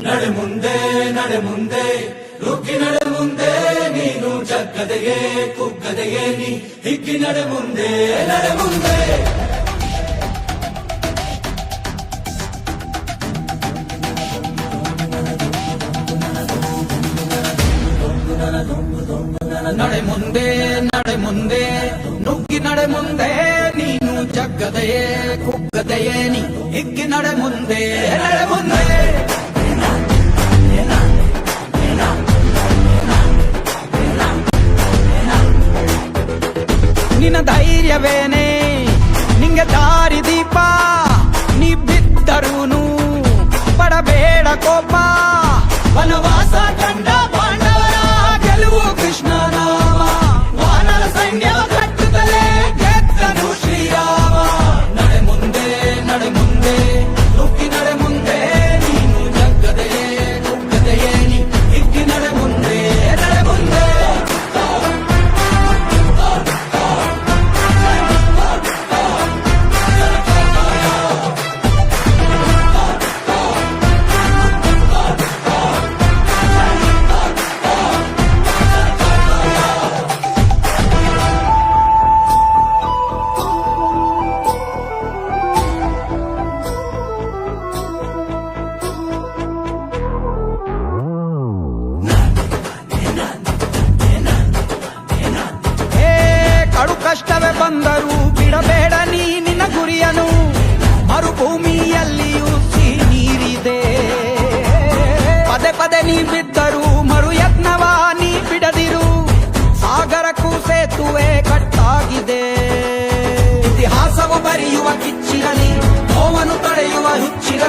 ನಡೆ ಮುಂದೆ ನಡೆ ಮುಂದೆ ನುಗ್ಗಿ ನಡೆ ಮುಂದೆ ನೀನು ಜಗ್ಗದೆಯೇ ಕುಗ್ಗದೆಯೇ ನೀ ಹಿಗ್ಗಿ ನಡೆ ಮುಂದೆ ನಡೆ ಮುಂದೆ ನಡೆ ಮುಂದೆ ನಡೆ ಮುಂದೆ ನುಗ್ಗಿ ನಡೆ ಮುಂದೆ ನೀನು ಜಗ್ಗದೆಯೇ ಕುಗ್ಗದೆಯೇ ನೀ ಹಿಗ್ಗಿ ನಡೆ ಮುಂದೆ ನಡೆ ಮುಂದೆ ನಿನ್ನ ಧೈರ್ಯವೇನೆ ನಿಂಗೆ ದಾರಿ ದೀಪ ನೀ ಬಿದ್ದರೂನು ಪಡಬೇಡ ಕೋಪ ವನವಾಸ ಕಂಡ ಪಾಂಡವರ ಗೆಲುವು ಕೃಷ್ಣ ನಾಮ ವಾನರ ಸೈನ್ಯ ಕಟ್ಟುತ್ತಲೇ ಗೆದ್ದನು ಶ್ರೀರಾಮ ನಡೆ ಮುಂದೆ ನುಗ್ಗಿ ನಡೆ ಮುಂದೆ ನೀನು ಜಗ್ಗದೆಯೇ ಕುಗ್ಗದೆಯೇ ನೀ ಹಿಗ್ಗಿ ನಡೆ ಮುಂದೆ ನಡೆ ಮುಂದೆ ಕಷ್ಟವೇ ಬಂದರೂ ಬಿಡಬೇಡ ನೀ ನಿನ್ನ ಗುರಿಯನು ಮರುಭೂಮಿಯಲ್ಲಿಯೂ ನೀರಿದೆ ಪದೇ ಪದೇ ನೀ ಬಿದ್ದರೂ ಮರು ಯತ್ನವ ನೀ ಬಿಡದಿರು ಸಾಗರಕ್ಕೂ ಸೇತುವೆ ಕಟ್ಟಾಗಿದೆ ಇತಿಹಾಸವು ಬರೆಯುವ ಕಿಚ್ಚ